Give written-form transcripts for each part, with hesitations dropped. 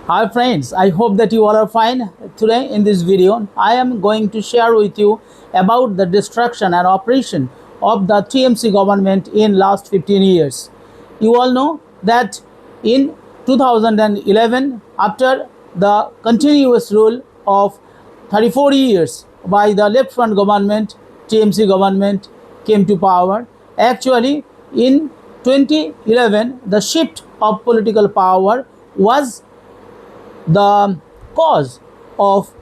Hi friends, I hope that you all are fine. Today in this video, I am going to share with you about the destruction and operation of the TMC government in last 15 years. You all know that in 2011, after the continuous rule of 34 years by the left front government, TMC government came to power. Actually, in 2011, the shift of political power was the cause of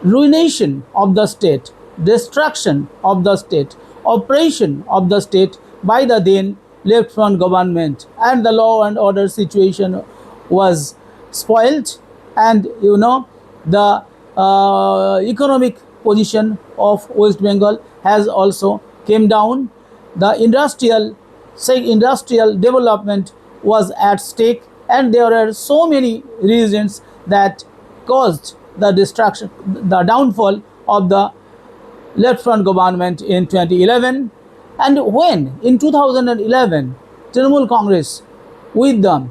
ruination of the state, destruction of the state, operation of the state by the then left front government, and the law and order situation was spoiled. And the economic position of West Bengal has also came down. The industrial development was at stake, and there are so many reasons that caused the destruction, the downfall of the left front government in 2011. And when in 2011 Trinamool Congress with the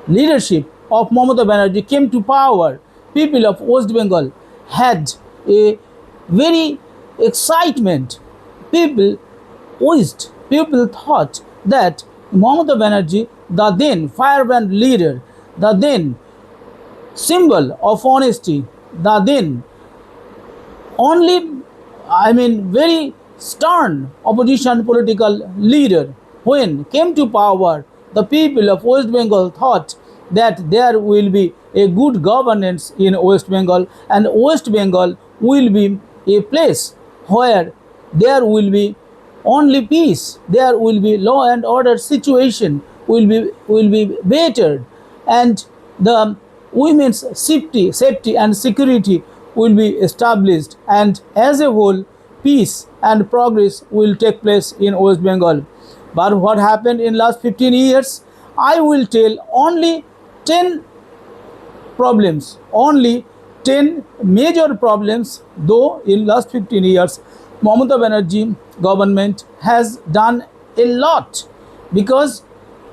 leadership of Mamata Banerjee came to power, people of West Bengal had a very excitement. People people thought that Mamata Banerjee, the then firebrand leader, the then symbol of honesty, the then only, very stern opposition political leader, when came to power, the people of West Bengal thought that there will be a good governance in West Bengal, and West Bengal will be a place where there will be only peace, there will be law and order situation will be better, and the women's safety and security will be established, and as a whole peace and progress will take place in West Bengal. But what happened in last 15 years? I will tell only 10 problems, only 10 major problems, though in last 15 years Mamata Banerjee government has done a lot, because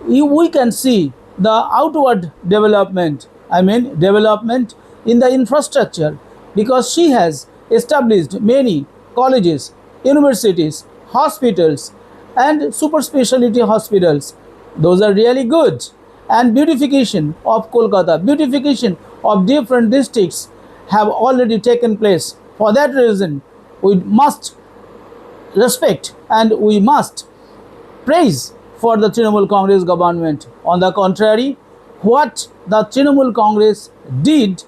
we can see the outward development, development in the infrastructure, because she has established many colleges, universities, hospitals, and super specialty hospitals. Those are really good. And beautification of Kolkata, beautification of different districts have already taken place. For that reason, we must respect and we must praise for the Trinamool Congress government. On the contrary, what the Trinamool Congress did,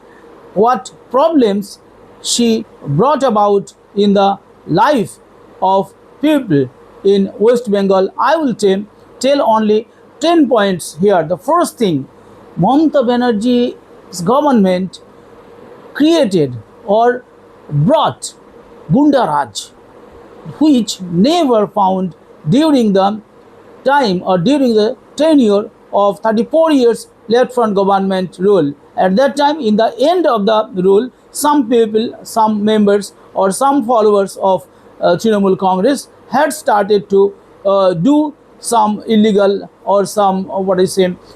what problems she brought about in the life of people in West Bengal, I will tell only 10 points here. The first thing, Mamata Banerjee's government created or brought Gundaraj, which never found during the time or during the tenure of 34 years left front government rule. At that time, in the end of the rule, some people, some members or some followers of Trinamool Congress had started to do some illegal or some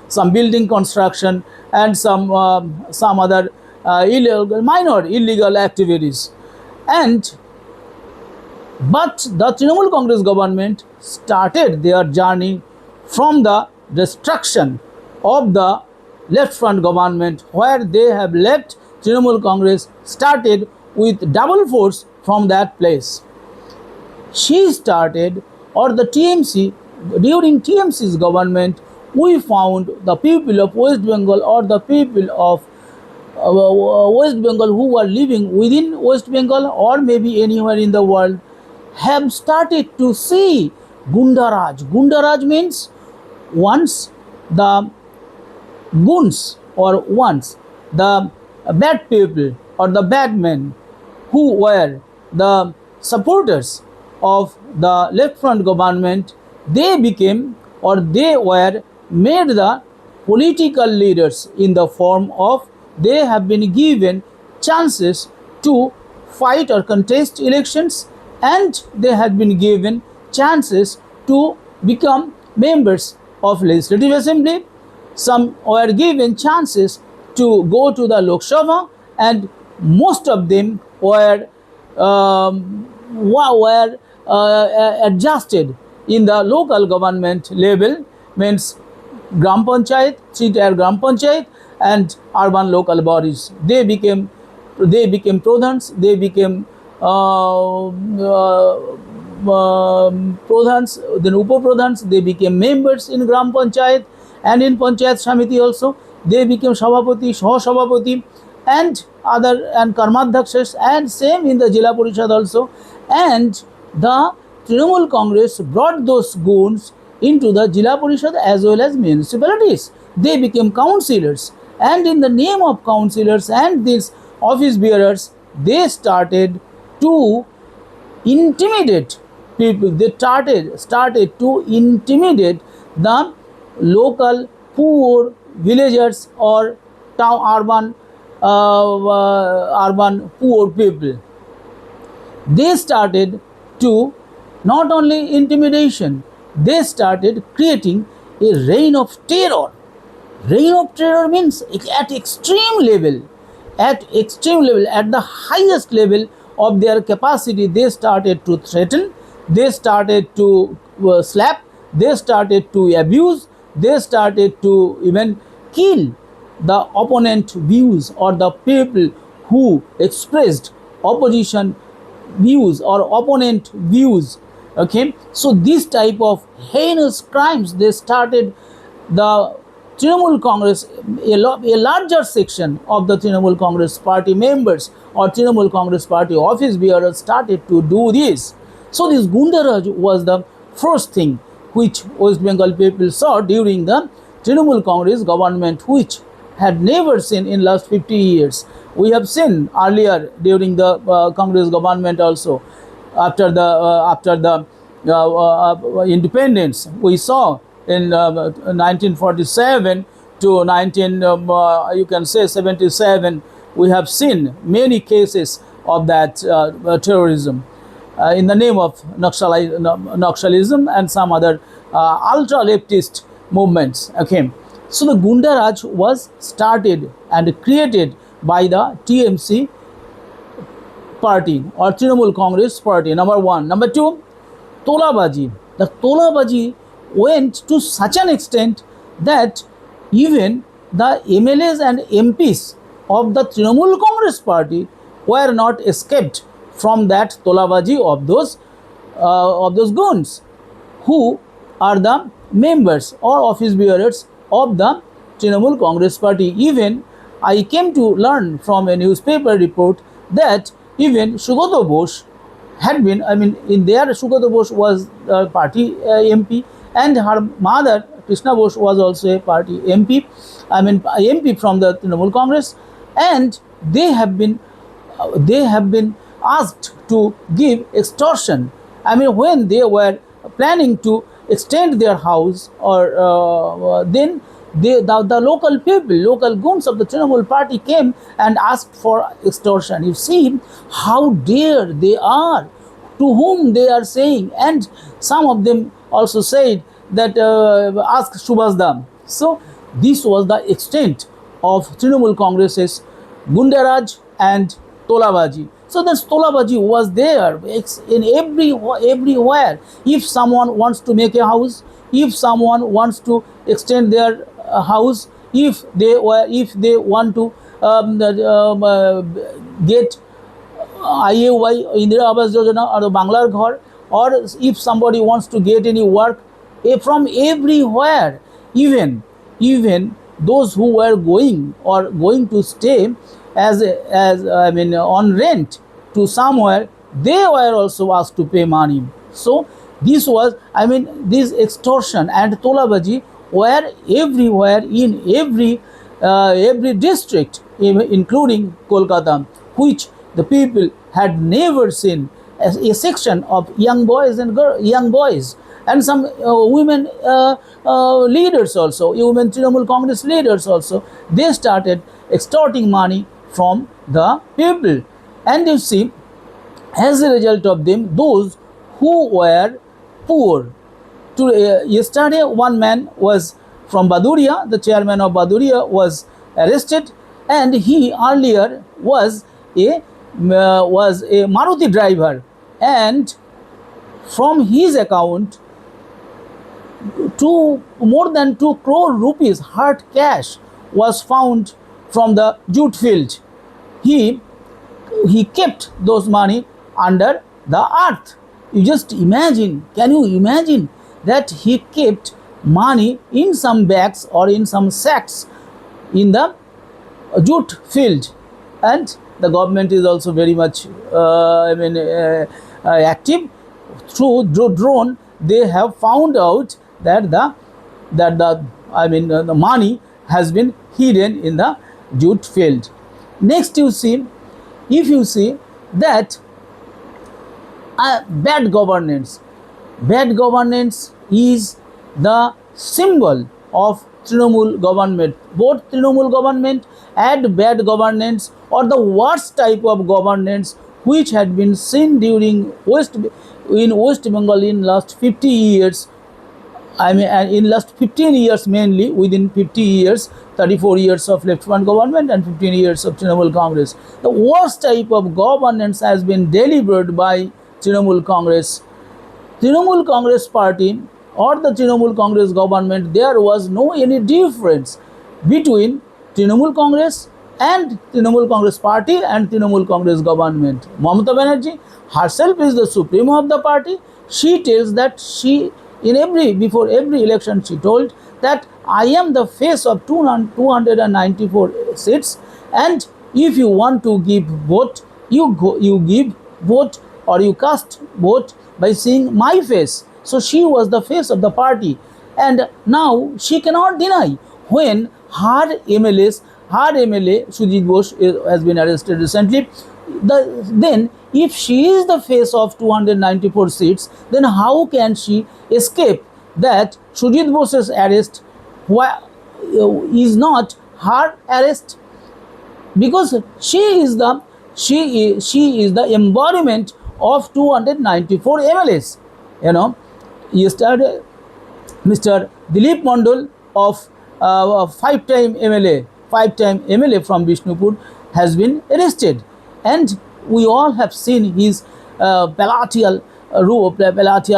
some building construction and some other minor illegal activities. And but the Trinamool Congress government started their journey from the destruction of the left front government, where they have left. Trinamool Congress started with double force from that place. She started, or the TMC, during TMC's government, we found the people of West Bengal or the people of West Bengal who are living within West Bengal or maybe anywhere in the world have started to see Gundaraj. Gundaraj means once the goons or once the bad people or the bad men who were the supporters of the left front government, they became or they were made the political leaders in the form of they have been given chances to fight or contest elections, and they have been given chances to become members of legislative assembly. Some were given chances to go to the Lok Sabha, and most of them were adjusted in the local government level, means Gram Panchayat, 3-tier Gram Panchayat, and urban local bodies. They became pradhans, they became pradhans, then upapradhans, they became members in Gram Panchayat and in Panchayat Samiti also. They became Sabhapati, Saha-Sabhapati, and other and Karmadhyakshas, and same in the Jila Parishad also. And the Trinamool Congress brought those goons into the Jila Parishad as well as municipalities. They became councillors, and in the name of councillors and these office bearers, they started to intimidate people. They started to intimidate the local poor villagers or urban poor people. They started to not only intimidation, they started creating a reign of terror. Reign of terror means at extreme level, at the highest level of their capacity. They started to threaten, they started to slap, they started to abuse, they started to even kill the opponent views or the people who expressed opposition views or opponent views. Okay, so this type of heinous crimes, they started. The Trinamool Congress, a larger section of the Trinamool Congress party members or Trinamool Congress party office bearers started to do this. So this Gundaraj was the first thing which West Bengal people saw during the Trinamool Congress government, which had never seen in last 50 years. We have seen earlier during the Congress government also, after the independence. We saw in 1947 to 77, we have seen many cases of that terrorism in the name of Naxalism and some other ultra leftist movements. Okay, so the Gundaraj was started and created by the TMC party or Trinamool Congress party, number one. Number two, Tolabaji. The Tolabaji went to such an extent that even the MLAs and MPs of the Trinamool Congress party were not escaped from that Tolabaji of those goons, who are the members or office bearers of the Trinamool Congress party. Even I came to learn from a newspaper report that even Sugato Bose had been, in there Sugato Bose was a party MP, and her mother Krishna Bose was also a party MP, MP from the Trinamool Congress, and they have been asked to give extortion. When they were planning to extend their house, or then the local people, local goons of the Trinamool party came and asked for extortion. You see how dare they are, to whom they are saying, and some of them also said that ask Subhas Dam. So this was the extent of Trinamool Congress's Gundaraj and Tolabaji. So this Tolabaji was there in everywhere. If someone wants to make a house, if someone wants to extend their house, if they want to get IAY, Indira Awas Yojana, or the Banglar Ghar, or if somebody wants to get any work from everywhere, even those who were going to stay on rent to somewhere, they were also asked to pay money. So this was, this extortion and Tolabaji were everywhere in every district, including Kolkata, which the people had never seen. As a section of young boys and and some women leaders also, women Trinamool Congress leaders also, they started extorting money from the people. And you see, as a result of them, those who were poor. Yesterday, one man was from Baduria, the chairman of Baduria was arrested, and he earlier was a Maruti driver, and from his account, more than 2 crore rupees hard cash was found from the jute field. He he kept those money under the earth. You just imagine, can you imagine that he kept money in some bags or in some sacks in the jute field? And the government is also very much active. Through drone, they have found out that the money has been hidden in the jute field. Next, you see, if you see that bad governance, bad governance is the symbol of Trinamool government. Both Trinamool government and bad governance, or the worst type of governance which had been seen during West Bengal in last 50 years. In last 15 years, mainly within 50 years, 34 years of left front government and 15 years of Trinamool Congress. The worst type of governance has been delivered by Trinamool Congress. Trinamool Congress party or the Trinamool Congress government, there was no any difference between Trinamool Congress and Trinamool Congress party and Trinamool Congress government. Mamata Banerjee herself is the supreme of the party. She tells that before every election she told that I am the face of 294 seats, and if you want to give vote, you give vote or you cast vote by seeing my face. So she was the face of the party, and now she cannot deny when her MLA Sujit Bose has been arrested recently. Then if she is the face of 294 seats, then how can she escape that Sujit Bose's arrest is not her arrest? Because she is the embodiment of 294 MLAs. Yesterday Mr. Dilip Mondal of five-time MLA from Bishnupur has been arrested, and we all have seen his palatial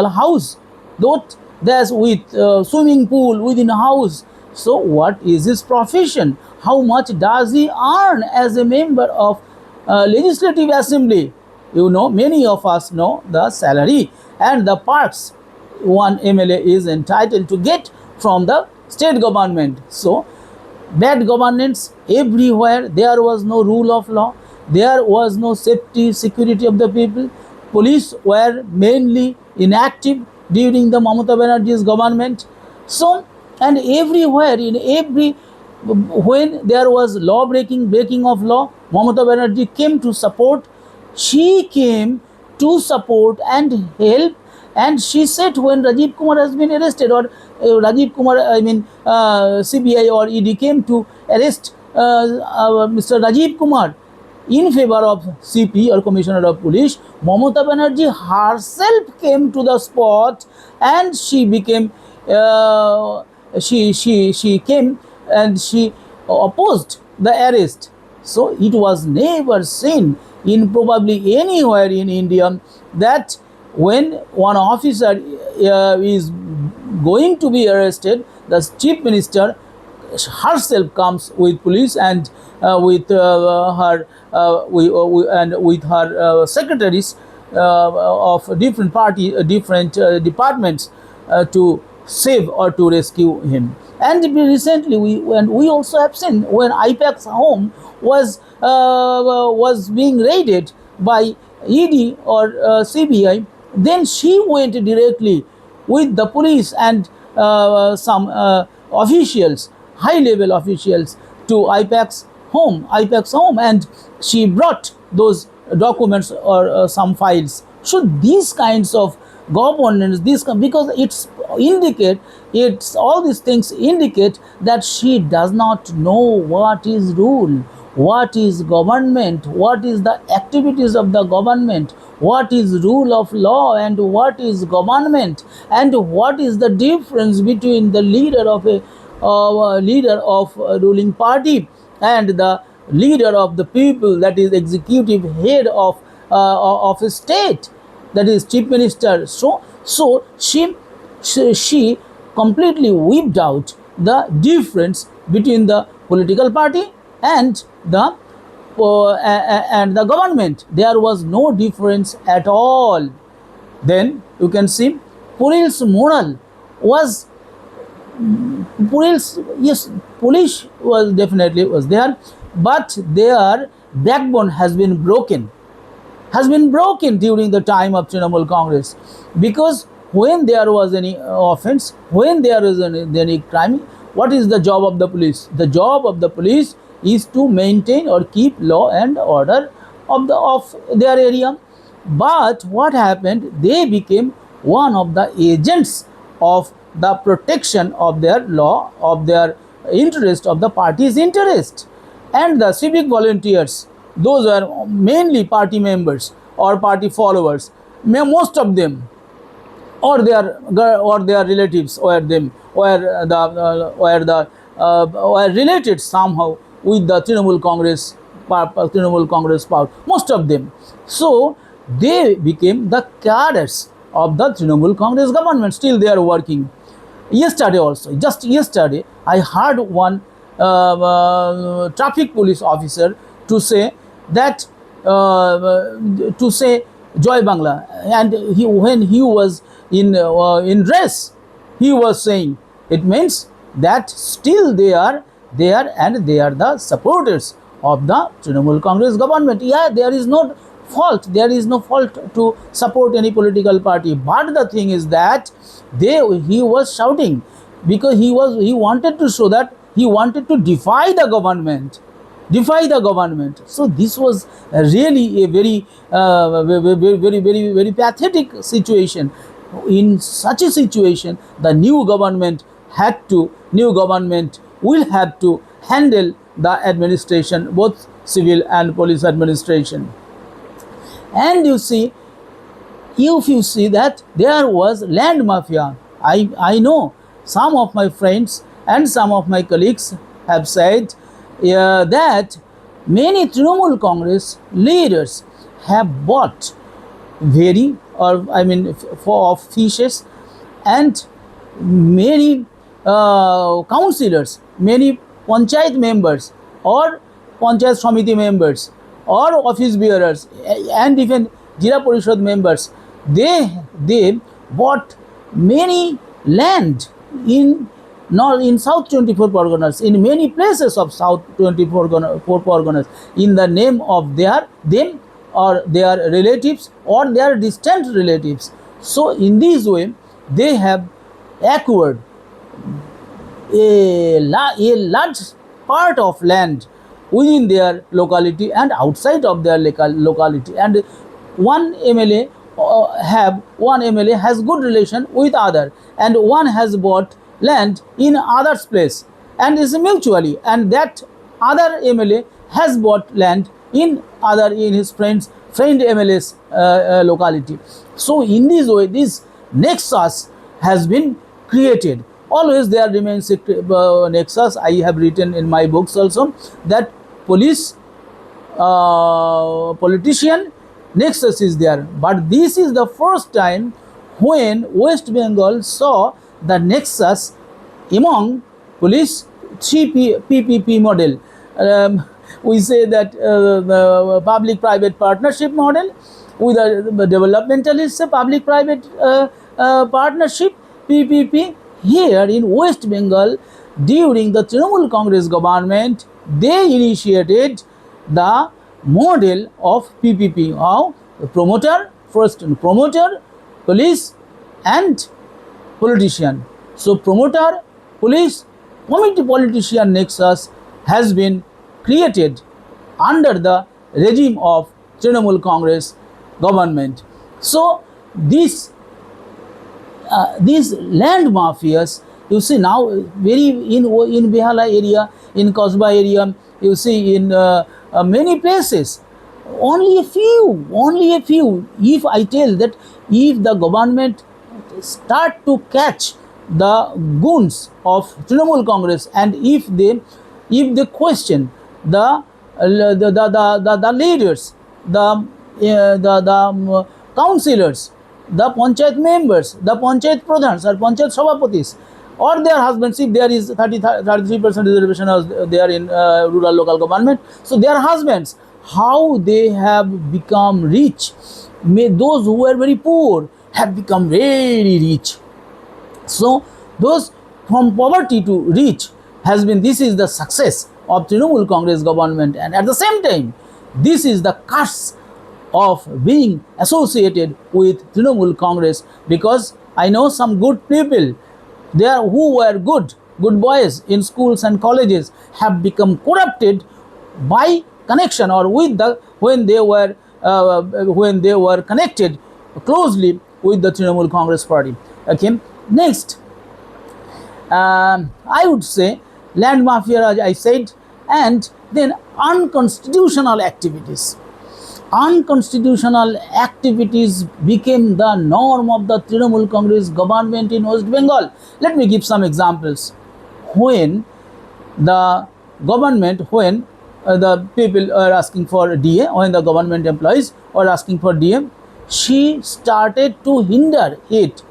house, though there's with swimming pool within a house. So what is his profession? How much does he earn as a member of legislative assembly? Many of us know the salary and the perks one MLA is entitled to get from the state government. So bad governance everywhere. There was no rule of law. There was no security of the people. Police were mainly inactive during the Mamata Banerjee's government. So, and everywhere, when there was breaking of law, Mamata Banerjee came to support. She came to support and help. And she said when Rajiv Kumar has been arrested, or CBI or ED came to arrest Mr. Rajiv Kumar in favor of CP or Commissioner of Police, Mamata Banerjee herself came to the spot, and she became she came and she opposed the arrest. So it was never seen in probably anywhere in India that when one officer is going to be arrested, the chief minister herself comes with police and with her secretaries of different different departments to save or to rescue him. And recently, we also have seen when Unpacked home was being raided by ED or CBI, then she went directly with the police and some officials, high-level officials, to Unpacked's home, and she brought those documents or some files. So these kinds of governance, because all these things indicate that she does not know what is rule, what is government, what is the activities of the government, what is rule of law, and what is government, and what is the difference between the leader of a ruling party and the leader of the people, that is executive head of a state, that is chief minister. So she completely whipped out the difference between the political party and the government. There was no difference at all. Then you can see Puril's moral was Puril's, yes, police was definitely was there, but their backbone has been broken during the time of Trinamool Congress, because when there was any offense, when there is any crime, what is the job of the police? The job of the police is to maintain or keep law and order of their area. But what happened? They became one of the agents of the protection of their law, of their interest, of the party's interest. And the civic volunteers, those are mainly party members or party followers, most of them, or their relatives, or them, were related somehow with the Trinamool Congress power, most of them. So they became the cadres of the Trinamool Congress government. Still they are working. Yesterday also, just yesterday, I heard one traffic police officer to say that Joy Bangla, and when he was in dress, he was saying it means that still they are there, and they are the supporters of the Trinamool Congress government. Yeah, there is no fault to support any political party, but the thing is that he was shouting because he wanted to show that he wanted to defy the government. So this was really a very very pathetic situation. In such a situation, the new government will have to handle the administration, both civil and police administration. And if you see that there was land mafia, I know some of my friends and some of my colleagues have said that many Trinamool Congress leaders have bought for fishes, and many councillors, many panchayat members or panchayat samiti members or office bearers, and even Jila Parishad members, they bought many land in South 24 Parganas, in many places of South 24 Parganas, in the name of them or their relatives or their distant relatives. So in this way, they have acquired a large part of land within their locality and outside of their locality, and one MLA has good relation with other, and one has bought land in other's place, and is mutually, and that other MLA has bought land in his friend MLA's locality. So in this way, this nexus has been created. Always there remains a nexus. I have written in my books also that politician nexus is there, but this is the first time when West Bengal saw the nexus among police PPP model. We say that the public-private partnership model with the developmentalist public-private partnership PPP. Here in West Bengal, during the Trinamool Congress government, they initiated the model of PPP. How? Promoter, police and politician. So promoter, police, politician nexus has been created under the regime of Trinamool Congress government. So these land mafias, you see now very in Behala area, in Kasba area, you see in many places, only a few. If I tell that if the government start to catch the goons of Trinamool Congress, and if they question the the leaders, the councillors, the panchayat members, the panchayat pradhans or panchayat sabhapatis, or their husbands, if there is 33% reservation there in rural local government, so their husbands, how they have become rich. Those who were very poor have become very rich. So those from poverty to rich has been, this is the success of Trinamool Congress government, and at the same time this is the curse of being associated with Trinamool Congress, because I know some good people there who were good boys in schools and colleges have become corrupted by connection or with the when they were connected closely with the Trinamool Congress party. Okay, next, I would say land mafia, as I said, and then unconstitutional activities. Unconstitutional activities became the norm of the Trinamool Congress government in West Bengal. Let me give some examples. When the government, when the people are asking for DA, when the government employees are asking for DA, she started to hinder it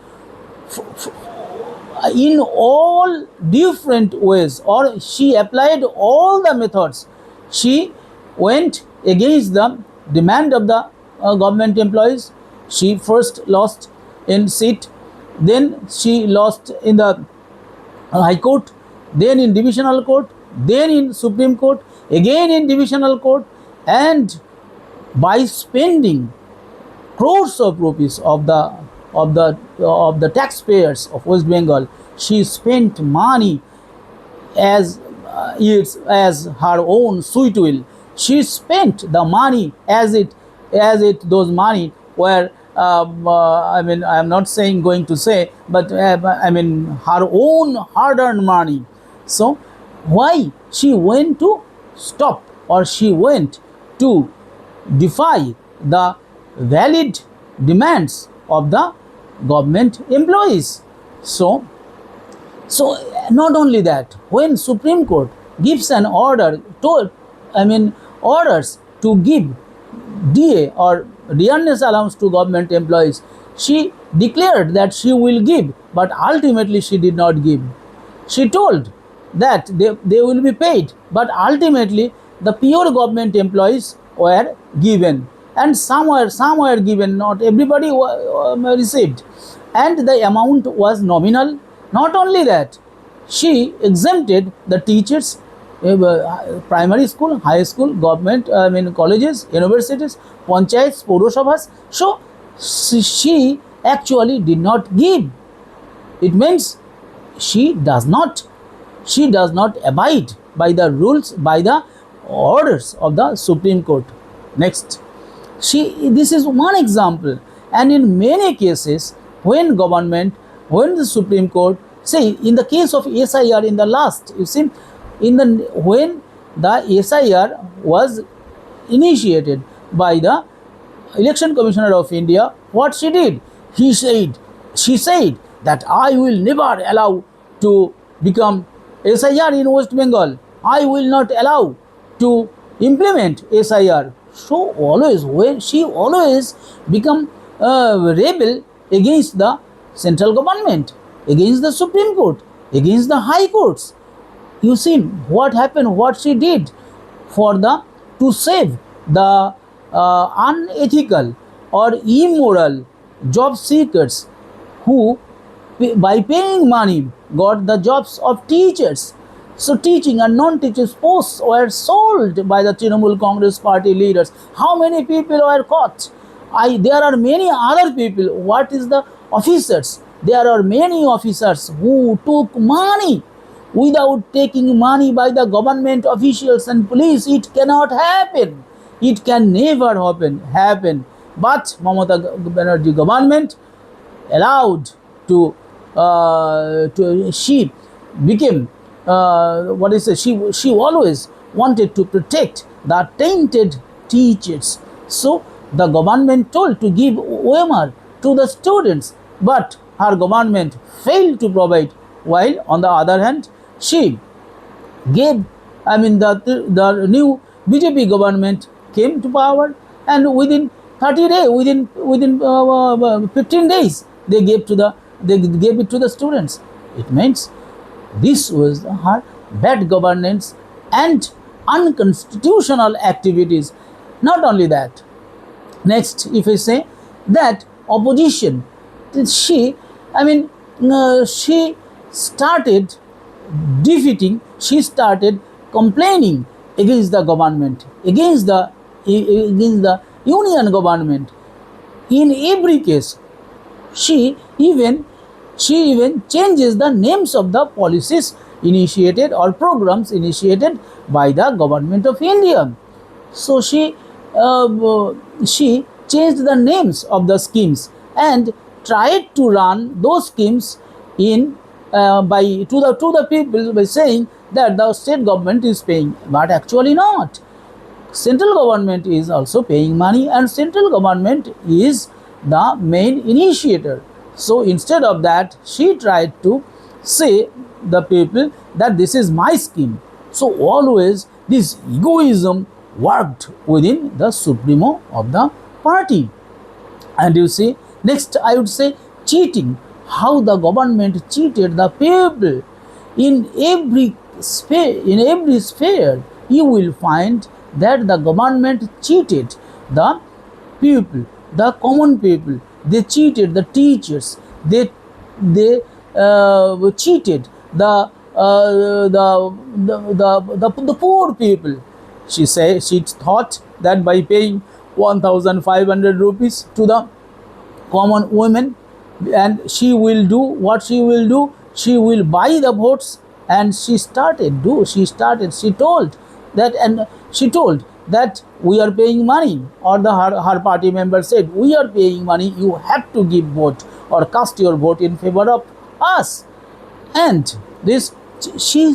in all different ways, or she applied all the methods. She went against the demand of the government employees. She first lost in seat, then she lost in the High Court, then in Divisional Court, then in Supreme Court, again in Divisional Court, and by spending crores of rupees of the taxpayers of West Bengal, she spent money as as her own sweet will. She spent the money as it those money were I mean, I am not saying going to say, but I mean her own hard-earned money. So why she went to stop, or she went to defy the valid demands of the government employees? So not only that, when Supreme Court gives an order to, orders to give DA or dearness allowance to government employees, she declared that she will give, but ultimately she did not give. She told that they will be paid, but ultimately the pure government employees were given, and some were given, not everybody received, and the amount was nominal. Not only that, she exempted the teachers, primary school, high school, government, colleges, universities, panchayats, purosabhas. So she actually did not give. It means she does not abide by the rules, by the orders of the Supreme Court. Next, this is one example, and in many cases when the Supreme Court, say in the case of SIR, in the last, you see, when the SIR was initiated by the Election Commissioner of India, what she did? She said that I will never allow to become SIR in West Bengal. I will not allow to implement SIR. So always, when she always become rebel against the central government, against the Supreme Court, against the High Courts. You see what happened, what she did to save the unethical or immoral job seekers who, by paying money, got the jobs of teachers. So teaching and non-teachers posts were sold by the Trinamool Congress party leaders. How many people were caught? There are many other people. What is the officers? There are many officers who took money without taking money by the government officials and police. It cannot happen. It can never happen. But Mamata Banerjee government allowed she became she always wanted to protect the tainted teachers. So the government told to give OMR to the students, but her government failed to provide, while on the other hand she gave the BJP government came to power, and within 30 days, within 15 days, they gave it to the students. It means this was her bad governance and unconstitutional activities. Not only that, next, if I say that opposition, she, I mean, she started she started complaining against the government, against the union government. In every case, she even she even changes the names of the policies initiated or programs initiated by the government of India. So she changed the names of the schemes and tried to run those schemes in by to the people by saying that the state government is paying, but actually not. Central government is also paying money, and central government is the main initiator. So instead of that, she tried to say the people that this is my scheme. So always this egoism worked within the supremo of the party. And you see, next I would say cheating, how the government cheated the people in every sphere. You will find that the government cheated the people, the common people. They cheated the teachers. They cheated the poor people. She thought that by paying 1,500 rupees to the common women, and she will do what she will do. She will buy the votes, and she told that we are paying money, or her party member said, we are paying money, you have to give vote or cast your vote in favor of us. And this, she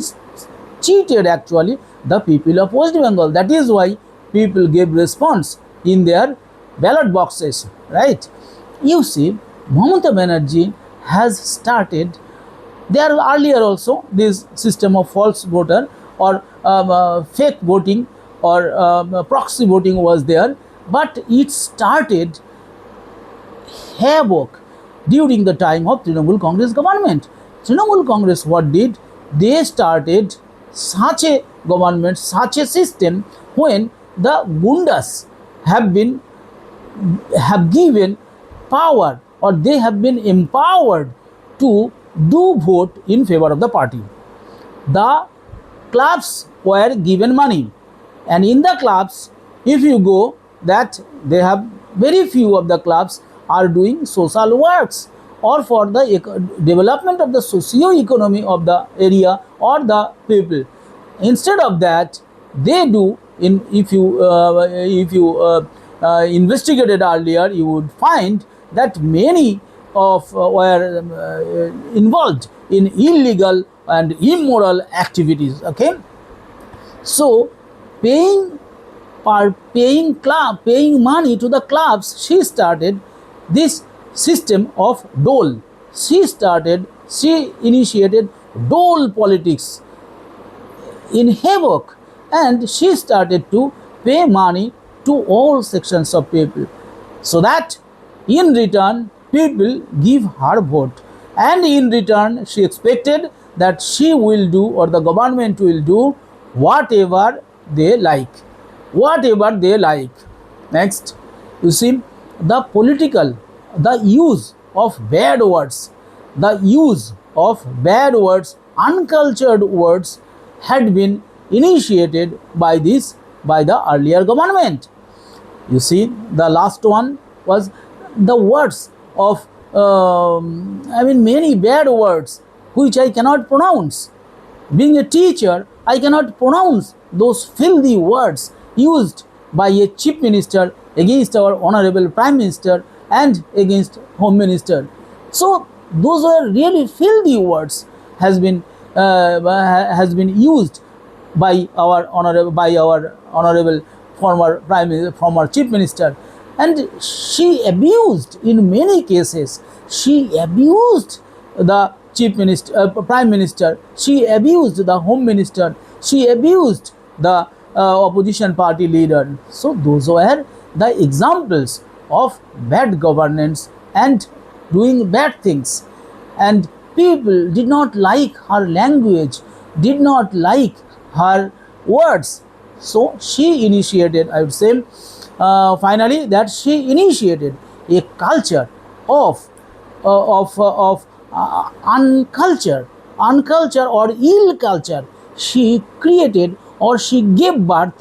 cheated actually the people of West Bengal. That is why people gave response in their ballot boxes, right? You see, Mamata Banerjee has started, there earlier also this system of false voter or fake voting or proxy voting was there, but it started havoc during the time of Trinamool Congress government. Trinamool Congress what did? They started such a government, such a system, when the gundas have given power, or they have been empowered to do vote in favor of the party. The clubs were given money, and in the clubs, if you go, that they have very few of the clubs are doing social works or for the development of the socio-economy of the area or the people. Instead of that, they do, if you investigated earlier, you would find that many of were involved in illegal and immoral activities. Okay, so paying money to the clubs, she started this system of dole. She initiated dole politics in havoc, and she started to pay money to all sections of people, so that in return people give her vote, and in return she expected that she will do, or the government will do, whatever they like. Next, you see, the use of bad words, uncultured words had been initiated by the earlier government. You see, the last one was the words of many bad words which I cannot pronounce. Being a teacher, I cannot pronounce those filthy words used by a chief minister against our honorable prime minister and against home minister. So those were really filthy words has been used by our honorable former chief minister, and she abused, in many cases she abused the prime minister, she abused the home minister, she abused the opposition party leader. So those were the examples of bad governance and doing bad things. And people did not like her language, did not like her words. So she initiated, I would say, finally, that she initiated a culture of unculture or ill culture. She created or she gave birth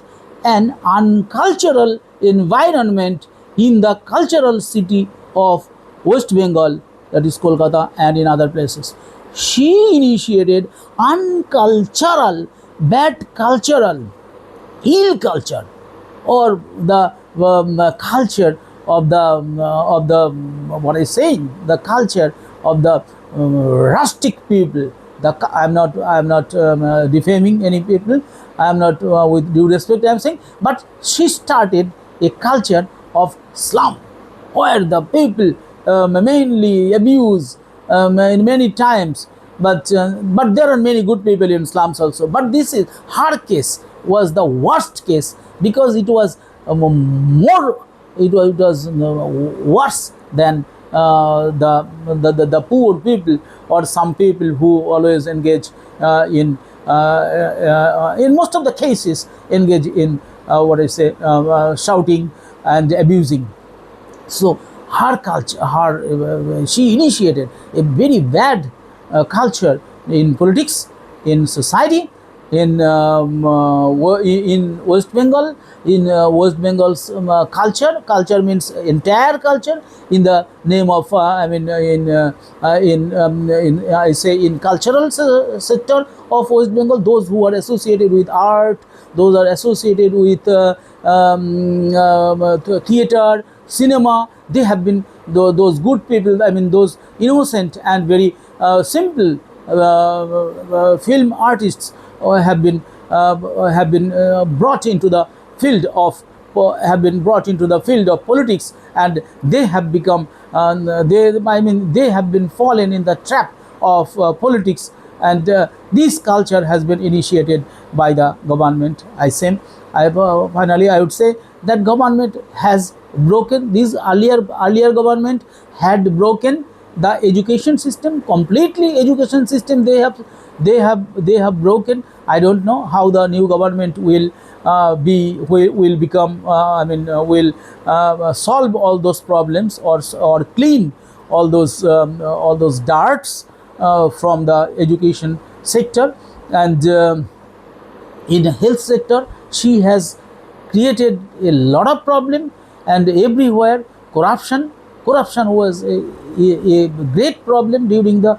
an uncultural environment in the cultural city of West Bengal, that is Kolkata, and in other places. She initiated uncultural, bad cultural, ill culture, or the culture of the what I saying, the culture of the rustic people. I'm not defaming any people. I'm not with due respect I'm saying, but she started a culture of slum, where the people mainly abuse in many times. But there are many good people in slums also. But this is her case was the worst case, because it was more it was worse than the poor people, or some people who always engage in most of the cases engage in what I say, shouting and abusing. So her culture, she initiated a very bad culture in politics, in society, in West Bengal, in West Bengal's culture. Culture means entire culture. In the name of I say in cultural sector of West Bengal, those who are associated with art, those are associated with theater, cinema, they have been those good people. I mean, those innocent and very simple film artists have been brought into the field of politics, and they have become they have been fallen in the trap of politics, and this culture has been initiated by the government. Finally I would say that government has broken, this earlier government had broken the education system completely. Education system they have broken. I don't know how the new government will become will solve all those problems, or clean all those darts from the education sector. And in health sector she has created a lot of problem, and everywhere corruption was a great problem during the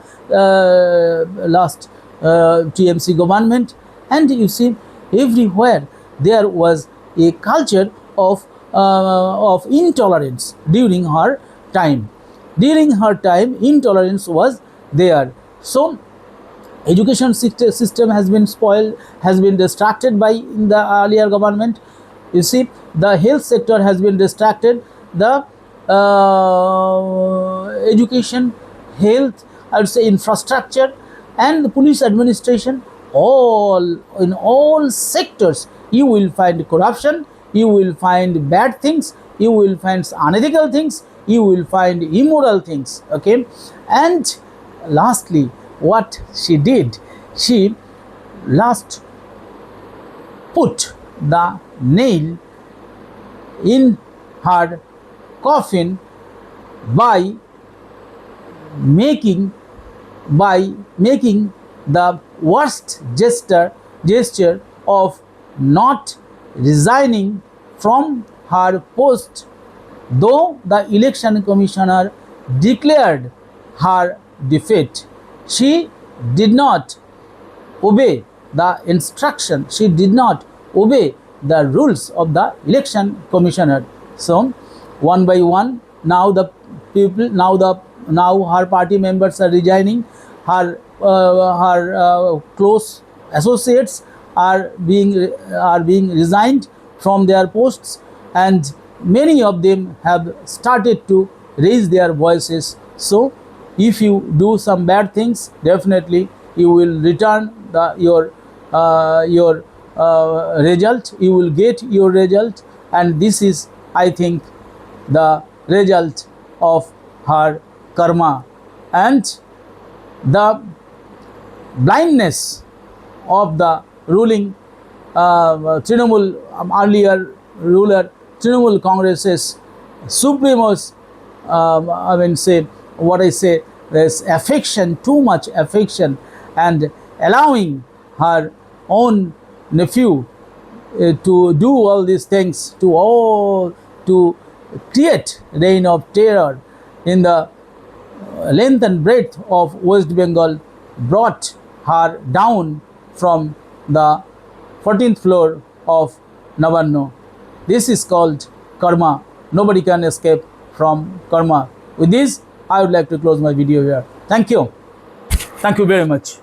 last TMC government. And you see, everywhere there was a culture of intolerance during her time. During her time, intolerance was there. So education system has been spoiled, has been distracted by the earlier government. You see, the health sector has been distracted. The education, health, I would say infrastructure, and the police administration, in all sectors you will find corruption, you will find bad things, you will find unethical things, you will find immoral things. Okay, and lastly, what she did, she last put the nail in her coffin by making the worst gesture of not resigning from her post, though the election commissioner declared her defeat. She did not obey the instruction, she did not obey the rules of the election commissioner. So one by one, now the people, now her party members are resigning, her close associates are being resigned from their posts, and many of them have started to raise their voices. So if you do some bad things, definitely you will return your result, you will get your result, and this is, I think, the result of her karma. And the blindness of the ruling Trinamool, earlier ruler Trinamool Congress's supremos, I mean, say what I say, there's affection, too much affection, and allowing her own nephew to do all these things, to create reign of terror in the length and breadth of West Bengal, brought her down from the 14th floor of Navarno. This is called karma. Nobody can escape from karma. With this, I would like to close my video here. Thank you. Thank you very much.